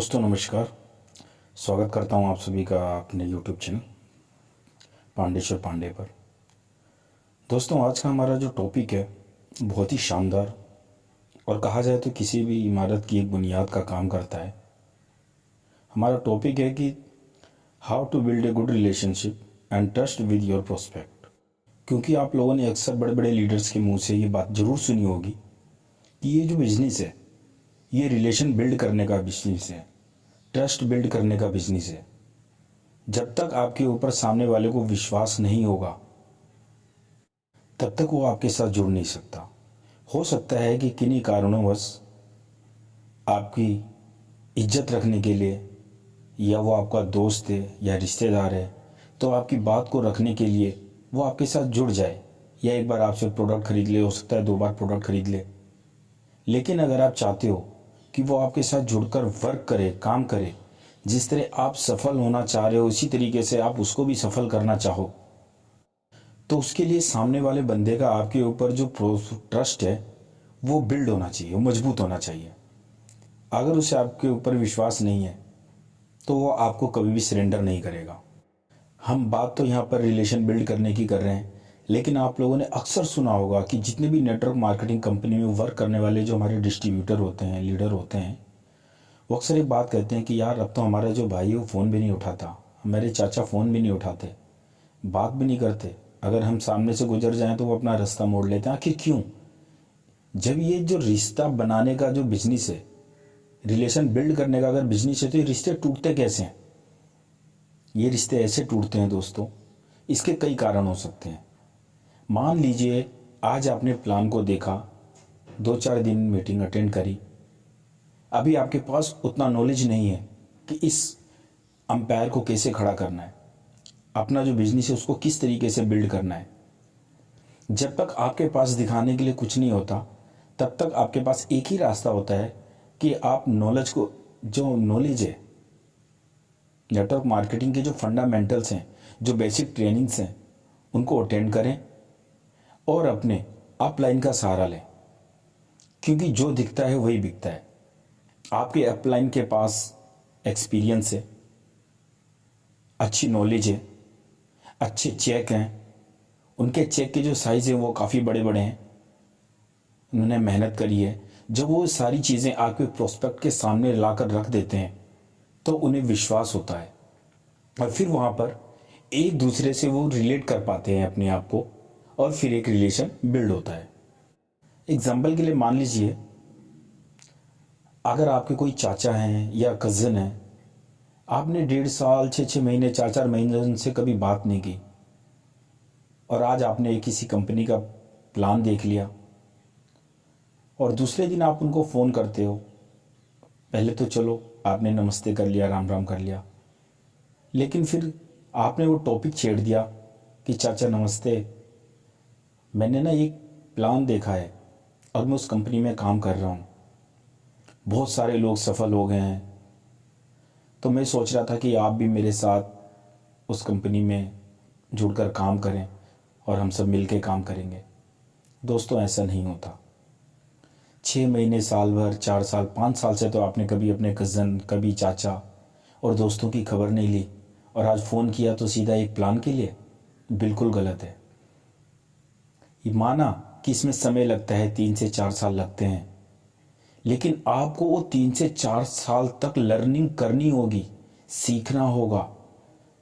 दोस्तों नमस्कार। स्वागत करता हूं आप सभी का अपने YouTube चैनल पांडेश्वर पांडे पर। दोस्तों आज का हमारा जो टॉपिक है बहुत ही शानदार और कहा जाए तो किसी भी इमारत की एक बुनियाद का काम करता है। हमारा टॉपिक है कि how to build a good relationship and trust with your prospect. क्योंकि आप लोगों ने अक्सर बड़े बड़े लीडर्स के मुंह से ये बात ज़रूर सुनी होगी कि ये जो बिजनेस है ये रिलेशन बिल्ड करने का बिजनेस है, ट्रस्ट बिल्ड करने का बिजनेस है। जब तक आपके ऊपर सामने वाले को विश्वास नहीं होगा तब तक वो आपके साथ जुड़ नहीं सकता। हो सकता है कि किन्हीं कारणोंवश आपकी इज्जत रखने के लिए, या वो आपका दोस्त है या रिश्तेदार है, तो आपकी बात को रखने के लिए वो आपके साथ जुड़ जाए, या एक बार आपसे प्रोडक्ट खरीद ले, हो सकता है 2 बार प्रोडक्ट खरीद ले। लेकिन अगर आप चाहते हो कि वो आपके साथ जुड़कर वर्क करे, काम करे, जिस तरह आप सफल होना चाह रहे हो उसी तरीके से आप उसको भी सफल करना चाहो, तो उसके लिए सामने वाले बंदे का आपके ऊपर जो ट्रस्ट है वो बिल्ड होना चाहिए, वो मजबूत होना चाहिए। अगर उसे आपके ऊपर विश्वास नहीं है तो वो आपको कभी भी सरेंडर नहीं करेगा। हम बात तो यहाँ पर रिलेशन बिल्ड करने की कर रहे हैं, लेकिन आप लोगों ने अक्सर सुना होगा कि जितने भी नेटवर्क मार्केटिंग कंपनी में वर्क करने वाले जो हमारे डिस्ट्रीब्यूटर होते हैं, लीडर होते हैं, वो अक्सर एक बात कहते हैं कि यार अब तो हमारा जो भाई है वो फ़ोन भी नहीं उठाता, हमारे चाचा फ़ोन भी नहीं उठाते, बात भी नहीं करते, अगर हम सामने से गुजर जाएं तो वो अपना रास्ता मोड़ लेते हैं। आखिर क्यों? जब ये जो रिश्ता बनाने का जो बिजनेस है, रिलेशन बिल्ड करने का अगर बिजनेस है, तो ये रिश्ते टूटते कैसे हैं? ये रिश्ते ऐसे टूटते हैं दोस्तों, इसके कई कारण हो सकते हैं। मान लीजिए आज आपने प्लान को देखा, 2-4 दिन मीटिंग अटेंड करी, अभी आपके पास उतना नॉलेज नहीं है कि इस अंपायर को कैसे खड़ा करना है, अपना जो बिजनेस है उसको किस तरीके से बिल्ड करना है। जब तक आपके पास दिखाने के लिए कुछ नहीं होता तब तक आपके पास एक ही रास्ता होता है कि आप नॉलेज को, जो नॉलेज है, नेटवर्क मार्केटिंग के जो फंडामेंटल्स हैं, जो बेसिक ट्रेनिंग्स हैं, उनको अटेंड करें और अपने अपलाइन का सहारा लें। क्योंकि जो दिखता है वही बिकता है। आपके अपलाइन के पास एक्सपीरियंस है, अच्छी नॉलेज है, अच्छे चेक हैं, उनके चेक के जो साइज़ है वो काफ़ी बड़े बड़े हैं, उन्होंने मेहनत करी है। जब वो सारी चीज़ें आपके प्रोस्पेक्ट के सामने लाकर रख देते हैं तो उन्हें विश्वास होता है और फिर वहाँ पर एक दूसरे से वो रिलेट कर पाते हैं अपने आप को, और फिर एक रिलेशन बिल्ड होता है। एग्जाम्पल के लिए मान लीजिए अगर आपके कोई चाचा हैं या कज़न हैं, आपने 1.5 साल, 6-6 महीने, 4-4 महीने उनसे कभी बात नहीं की, और आज आपने किसी कंपनी का प्लान देख लिया और दूसरे दिन आप उनको फ़ोन करते हो। पहले तो चलो आपने नमस्ते कर लिया, राम राम कर लिया, लेकिन फिर आपने वो टॉपिक छेड़ दिया कि चाचा नमस्ते, मैंने ना एक प्लान देखा है और मैं उस कंपनी में काम कर रहा हूँ, बहुत सारे लोग सफल हो गए हैं, तो मैं सोच रहा था कि आप भी मेरे साथ उस कंपनी में जुड़कर काम करें और हम सब मिलके काम करेंगे। दोस्तों ऐसा नहीं होता। 6 महीने, साल भर, 4 साल, 5 साल से तो आपने कभी अपने कज़न, कभी चाचा और दोस्तों की खबर नहीं ली, और आज फ़ोन किया तो सीधा एक प्लान के लिए। बिल्कुल गलत है। ये माना कि इसमें समय लगता है, 3 से 4 साल लगते हैं, लेकिन आपको वो 3 से 4 साल तक लर्निंग करनी होगी, सीखना होगा।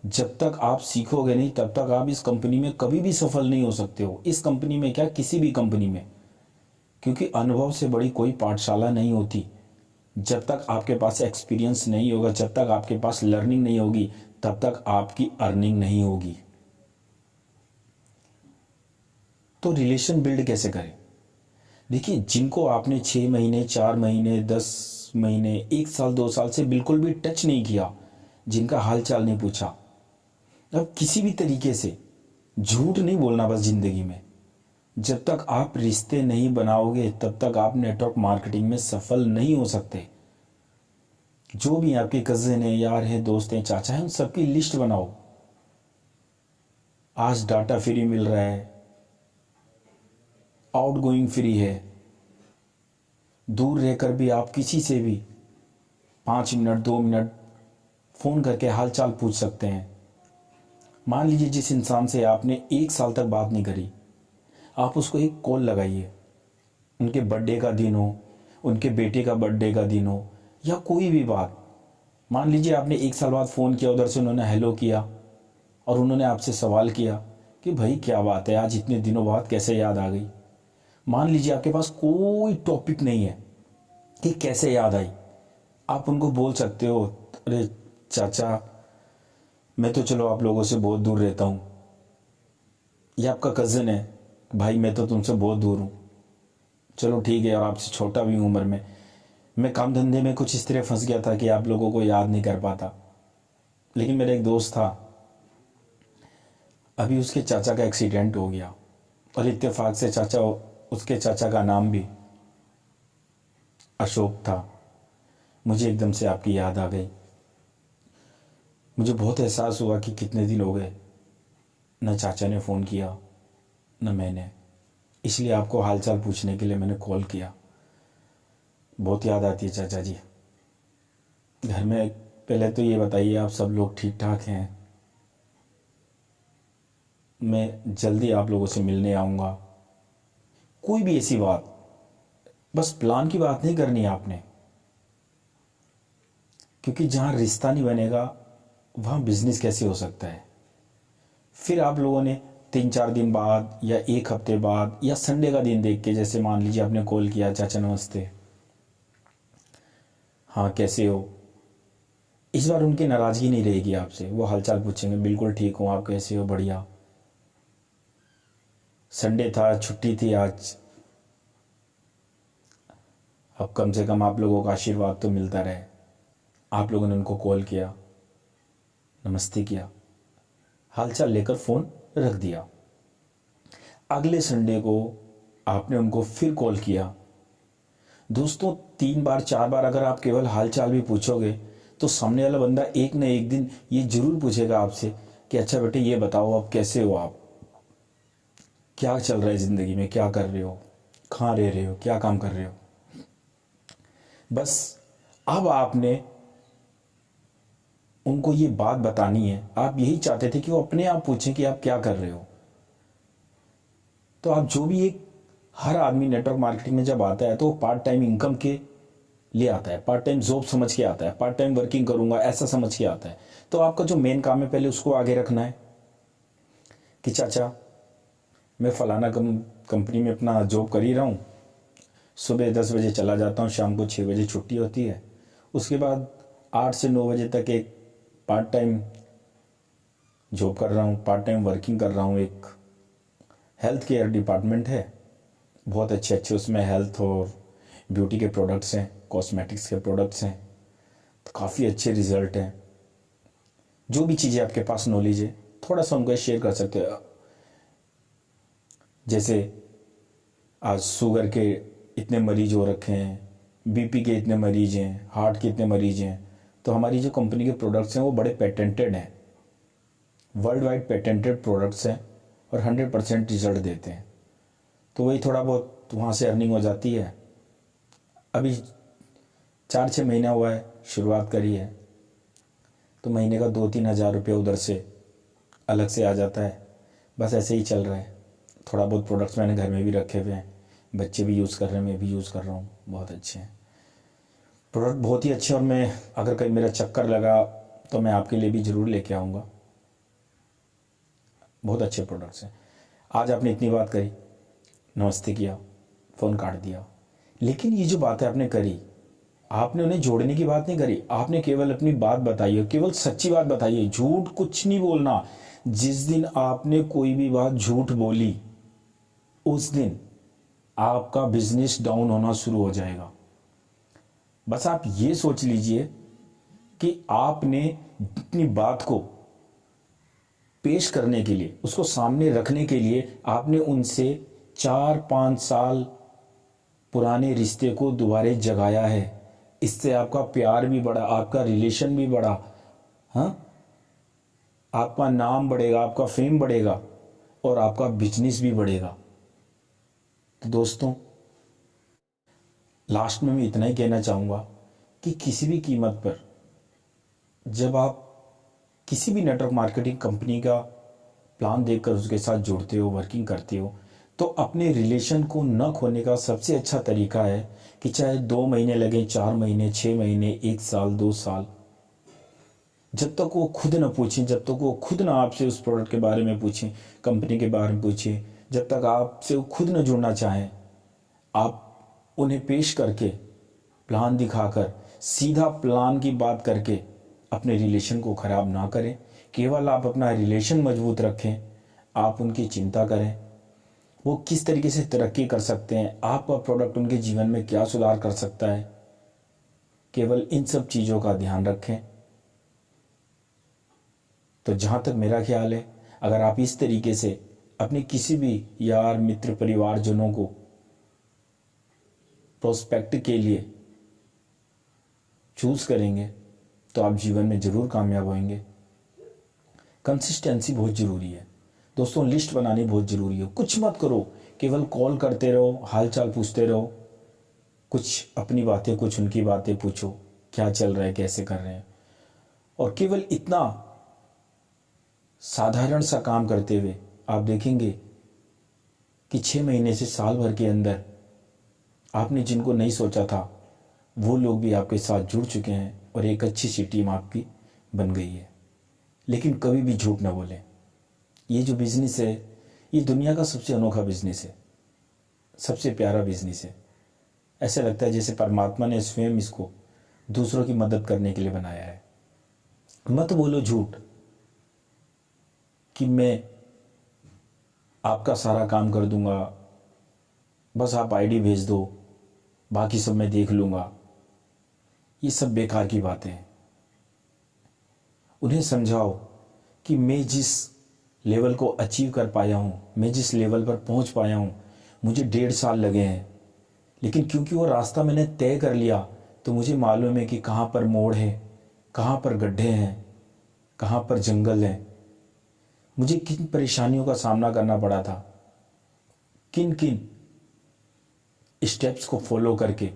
जब तक आप सीखोगे नहीं तब तक आप इस कंपनी में कभी भी सफल नहीं हो सकते हो। इस कंपनी में क्या, किसी भी कंपनी में, क्योंकि अनुभव से बड़ी कोई पाठशाला नहीं होती। जब तक आपके पास एक्सपीरियंस नहीं होगा, जब तक आपके पास लर्निंग नहीं होगी, तब तक आपकी अर्निंग नहीं होगी। तो रिलेशन बिल्ड कैसे करें? देखिए, जिनको आपने 6 महीने, 4 महीने, 10 महीने, 1 साल, 2 साल से बिल्कुल भी टच नहीं किया, जिनका हाल चाल नहीं पूछा, अब किसी भी तरीके से झूठ नहीं बोलना बस ज़िंदगी में। जब तक आप रिश्ते नहीं बनाओगे तब तक आप नेटवर्क मार्केटिंग में सफल नहीं हो सकते। जो भी आपके कज़न हैं, यार हैं, दोस्त हैं, चाचा हैं, उन सबकी लिस्ट बनाओ। आज डाटा फ्री मिल रहा है, आउटगोइंग फ्री है, दूर रहकर भी आप किसी से भी 5 मिनट 2 मिनट फ़ोन करके हाल चाल पूछ सकते हैं। मान लीजिए जिस इंसान से आपने 1 साल तक बात नहीं करी, आप उसको एक कॉल लगाइए। उनके बर्थडे का दिन हो, उनके बेटे का बर्थडे का दिन हो, या कोई भी बात। मान लीजिए आपने 1 साल बाद फ़ोन किया, उधर से उन्होंने हेलो किया और उन्होंने आपसे सवाल किया कि भाई क्या बात है, आज इतने दिनों बाद कैसे याद आ गई। मान लीजिए आपके पास कोई टॉपिक नहीं है कि कैसे याद आई, आप उनको बोल सकते हो, अरे चाचा मैं तो चलो आप लोगों से बहुत दूर रहता हूँ, या आपका कज़न है, भाई मैं तो तुमसे बहुत दूर हूँ, चलो ठीक है, और आपसे छोटा भी हूँ उम्र में, मैं काम धंधे में कुछ इस तरह फंस गया था कि आप लोगों को याद नहीं कर पाता। लेकिन मेरा एक दोस्त था, अभी उसके चाचा का एक्सीडेंट हो गया और इत्तेफाक से उसके चाचा का नाम भी अशोक था। मुझे एकदम से आपकी याद आ गई। मुझे बहुत एहसास हुआ कि कितने दिन हो गए, न चाचा ने फ़ोन किया न मैंने, इसलिए आपको हालचाल पूछने के लिए मैंने कॉल किया। बहुत याद आती है चाचा जी। घर में पहले तो ये बताइए आप सब लोग ठीक ठाक हैं? मैं जल्दी आप लोगों से मिलने आऊँगा। कोई भी ऐसी बात, बस प्लान की बात नहीं करनी है आपने, क्योंकि जहाँ रिश्ता नहीं बनेगा वहाँ बिजनेस कैसे हो सकता है। फिर आप लोगों ने 3-4 दिन बाद या 1 हफ्ते बाद या संडे का दिन देख के, जैसे मान लीजिए आपने कॉल किया, चाचा नमस्ते, हाँ कैसे हो, इस बार उनकी नाराज़गी नहीं रहेगी आपसे, वो हालचाल पूछेंगे, बिल्कुल ठीक हूँ, आप कैसे हो, बढ़िया, संडे था, छुट्टी थी आज, अब कम से कम आप लोगों का आशीर्वाद तो मिलता रहे। आप लोगों ने उनको कॉल किया, नमस्ते किया, हालचाल लेकर फ़ोन रख दिया। अगले संडे को आपने उनको फिर कॉल किया। दोस्तों 3 बार 4 बार अगर आप केवल हालचाल भी पूछोगे तो सामने वाला बंदा एक न एक दिन ये ज़रूर पूछेगा आपसे कि अच्छा बेटे ये बताओ आप कैसे हो, आप क्या चल रहा है ज़िंदगी में, क्या कर रहे हो, कहाँ रह रहे हो, क्या काम कर रहे हो। बस अब आपने उनको ये बात बतानी है। आप यही चाहते थे कि वो अपने आप पूछें कि आप क्या कर रहे हो। तो आप जो भी एक, हर आदमी नेटवर्क मार्केटिंग में जब आता है तो वो पार्ट टाइम इनकम के लिए आता है, पार्ट टाइम जॉब समझ के आता है, पार्ट टाइम वर्किंग करूंगा ऐसा समझ के आता है। तो आपका जो मेन काम है पहले उसको आगे रखना है कि चाचा मैं फ़लाना कंपनी में अपना जॉब कर ही रहा हूँ, सुबह 10 बजे चला जाता हूँ, शाम को 6 बजे छुट्टी होती है, उसके बाद 8 से 9 बजे तक एक पार्ट टाइम जॉब कर रहा हूँ, पार्ट टाइम वर्किंग कर रहा हूँ। एक हेल्थ केयर डिपार्टमेंट है, बहुत अच्छे अच्छे उसमें हेल्थ और ब्यूटी के प्रोडक्ट्स हैं, कॉस्मेटिक्स के प्रोडक्ट्स हैं, तो काफ़ी अच्छे रिजल्ट हैं। जो भी चीज़ें आपके पास नॉलेज है थोड़ा सा उनको शेयर कर सकते हो। जैसे आज शुगर के इतने मरीज हो रखे हैं, बीपी के इतने मरीज हैं, हार्ट के इतने मरीज हैं, तो हमारी जो कंपनी के प्रोडक्ट्स हैं वो बड़े पेटेंटेड हैं, वर्ल्ड वाइड पेटेंटेड प्रोडक्ट्स हैं और 100% रिजल्ट देते हैं। तो वही थोड़ा बहुत वहाँ से अर्निंग हो जाती है। अभी 4-6 महीना हुआ है शुरुआत करी है, तो महीने का 2-3 हज़ार रुपये उधर से अलग से आ जाता है। बस ऐसे ही चल रहा है। थोड़ा बहुत प्रोडक्ट्स मैंने घर में भी रखे हुए हैं, बच्चे भी यूज़ कर रहे हैं, मैं भी यूज़ कर रहा हूँ, बहुत अच्छे हैं प्रोडक्ट, बहुत ही अच्छे। और मैं अगर कहीं मेरा चक्कर लगा तो मैं आपके लिए भी ज़रूर लेके आऊँगा, बहुत अच्छे प्रोडक्ट्स हैं। आज आपने इतनी बात करी, नमस्ते किया, फ़ोन काट दिया, लेकिन ये जो बातें आपने करी, आपने उन्हें जोड़ने की बात नहीं करी, आपने केवल अपनी बात बताई है, केवल सच्ची बात बताई है, झूठ कुछ नहीं बोलना। जिस दिन आपने कोई भी बात झूठ बोली उस दिन आपका बिजनेस डाउन होना शुरू हो जाएगा। बस आप ये सोच लीजिए कि आपने अपनी बात को पेश करने के लिए, उसको सामने रखने के लिए आपने उनसे 4-5 साल पुराने रिश्ते को दोबारा जगाया है। इससे आपका प्यार भी बढ़ा, आपका रिलेशन भी बढ़ा, हाँ, आपका नाम बढ़ेगा, आपका फेम बढ़ेगा और आपका बिजनेस भी बढ़ेगा। तो दोस्तों लास्ट में मैं इतना ही कहना चाहूँगा कि किसी भी कीमत पर जब आप किसी भी नेटवर्क मार्केटिंग कंपनी का प्लान देखकर उसके साथ जुड़ते हो, वर्किंग करते हो, तो अपने रिलेशन को न खोने का सबसे अच्छा तरीका है कि चाहे 2 महीने लगे, 4 महीने, 6 महीने, 1 साल, 2 साल, जब तक वो खुद ना पूछें, जब तक वो खुद ना आपसे उस प्रोडक्ट के बारे में पूछें, कंपनी के बारे में पूछें, जब तक आपसे वो खुद ना जुड़ना चाहें, आप उन्हें पेश करके, प्लान दिखाकर, सीधा प्लान की बात करके अपने रिलेशन को ख़राब ना करें। केवल आप अपना रिलेशन मजबूत रखें, आप उनकी चिंता करें, वो किस तरीके से तरक्की कर सकते हैं, आपका प्रोडक्ट उनके जीवन में क्या सुधार कर सकता है, केवल इन सब चीज़ों का ध्यान रखें। तो जहाँ तक मेरा ख्याल है, अगर आप इस तरीके से अपने किसी भी यार, मित्र, परिवारजनों को प्रोस्पेक्ट के लिए चूज़ करेंगे तो आप जीवन में ज़रूर कामयाब होंगे। कंसिस्टेंसी बहुत ज़रूरी है दोस्तों, लिस्ट बनानी बहुत ज़रूरी है। कुछ मत करो, केवल कॉल करते रहो, हाल चाल पूछते रहो, कुछ अपनी बातें, कुछ उनकी बातें पूछो, क्या चल रहा है, कैसे कर रहे हैं। और केवल इतना साधारण सा काम करते हुए आप देखेंगे कि 6 महीने से साल भर के अंदर आपने जिनको नहीं सोचा था वो लोग भी आपके साथ जुड़ चुके हैं और एक अच्छी सी टीम आपकी बन गई है। लेकिन कभी भी झूठ ना बोलें। ये जो बिज़नेस है, ये दुनिया का सबसे अनोखा बिज़नेस है, सबसे प्यारा बिज़नेस है। ऐसा लगता है जैसे परमात्मा ने स्वयं इसको दूसरों की मदद करने के लिए बनाया है। मत बोलो झूठ कि मैं आपका सारा काम कर दूंगा, बस आप आईडी भेज दो, बाकी सब मैं देख लूँगा। ये सब बेकार की बातें हैं। उन्हें समझाओ कि मैं जिस लेवल को अचीव कर पाया हूँ, मैं जिस लेवल पर पहुँच पाया हूँ, मुझे 1.5 साल लगे हैं, लेकिन क्योंकि वो रास्ता मैंने तय कर लिया तो मुझे मालूम है कि कहाँ पर मोड़ है, कहाँ पर गड्ढे हैं, कहाँ पर जंगल है, मुझे किन परेशानियों का सामना करना पड़ा था, किन किन स्टेप्स को फॉलो करके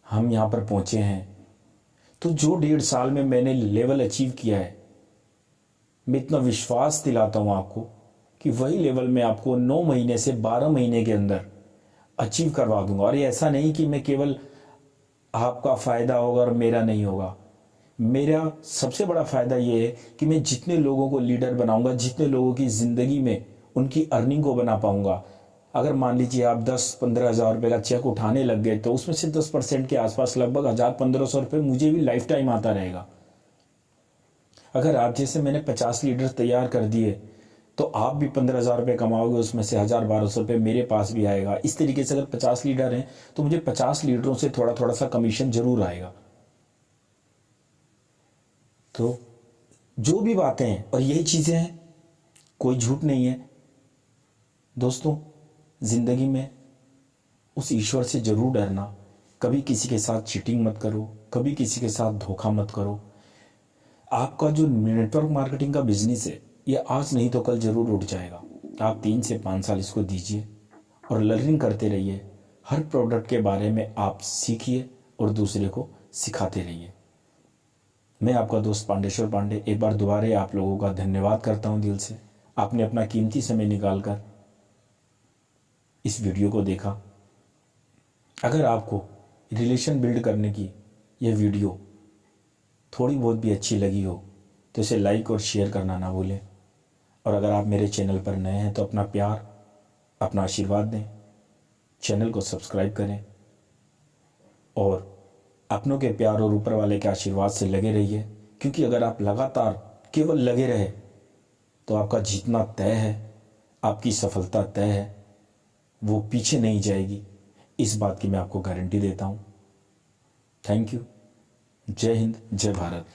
हम यहाँ पर पहुँचे हैं। तो जो 1.5 साल में मैंने लेवल अचीव किया है, मैं इतना विश्वास दिलाता हूँ आपको कि वही लेवल मैं आपको 9 महीने से 12 महीने के अंदर अचीव करवा दूंगा। और ये ऐसा नहीं कि मैं केवल आपका फ़ायदा होगा और मेरा नहीं होगा। मेरा सबसे बड़ा फ़ायदा ये है कि मैं जितने लोगों को लीडर बनाऊंगा, जितने लोगों की ज़िंदगी में उनकी अर्निंग को बना पाऊंगा। अगर मान लीजिए आप 10-15 हज़ार रुपये का चेक उठाने लग गए तो उसमें से 10% के आसपास लगभग 1,000-1,500 रुपये मुझे भी लाइफ टाइम आता रहेगा। अगर आप जैसे मैंने 50 लीडर तैयार कर दिए तो आप भी 15,000 रुपये कमाओगे, उसमें से 1,000-1,200 रुपये मेरे पास भी आएगा। इस तरीके से अगर 50 लीडर हैं तो मुझे 50 लीडरों से थोड़ा थोड़ा सा कमीशन जरूर आएगा। तो जो भी बातें हैं और यही चीज़ें हैं, कोई झूठ नहीं है दोस्तों। ज़िंदगी में उस ईश्वर से ज़रूर डरना। कभी किसी के साथ चीटिंग मत करो, कभी किसी के साथ धोखा मत करो। आपका जो नेटवर्क मार्केटिंग का बिजनेस है, ये आज नहीं तो कल ज़रूर उठ जाएगा। आप 3 से 5 साल इसको दीजिए और लर्निंग करते रहिए। हर प्रोडक्ट के बारे में आप सीखिए और दूसरे को सिखाते रहिए। मैं आपका दोस्त पांडेश्वर पांडे एक बार दोबारा आप लोगों का धन्यवाद करता हूं दिल से। आपने अपना कीमती समय निकालकर इस वीडियो को देखा। अगर आपको रिलेशन बिल्ड करने की यह वीडियो थोड़ी बहुत भी अच्छी लगी हो तो इसे लाइक और शेयर करना ना भूलें। और अगर आप मेरे चैनल पर नए हैं तो अपना प्यार, अपना आशीर्वाद दें, चैनल को सब्सक्राइब करें और अपनों के प्यार और ऊपर वाले के आशीर्वाद से लगे रहिए। क्योंकि अगर आप लगातार केवल लगे रहे तो आपका जीतना तय है, आपकी सफलता तय है, वो पीछे नहीं जाएगी। इस बात की मैं आपको गारंटी देता हूँ। Thank you. जय हिंद, जय भारत।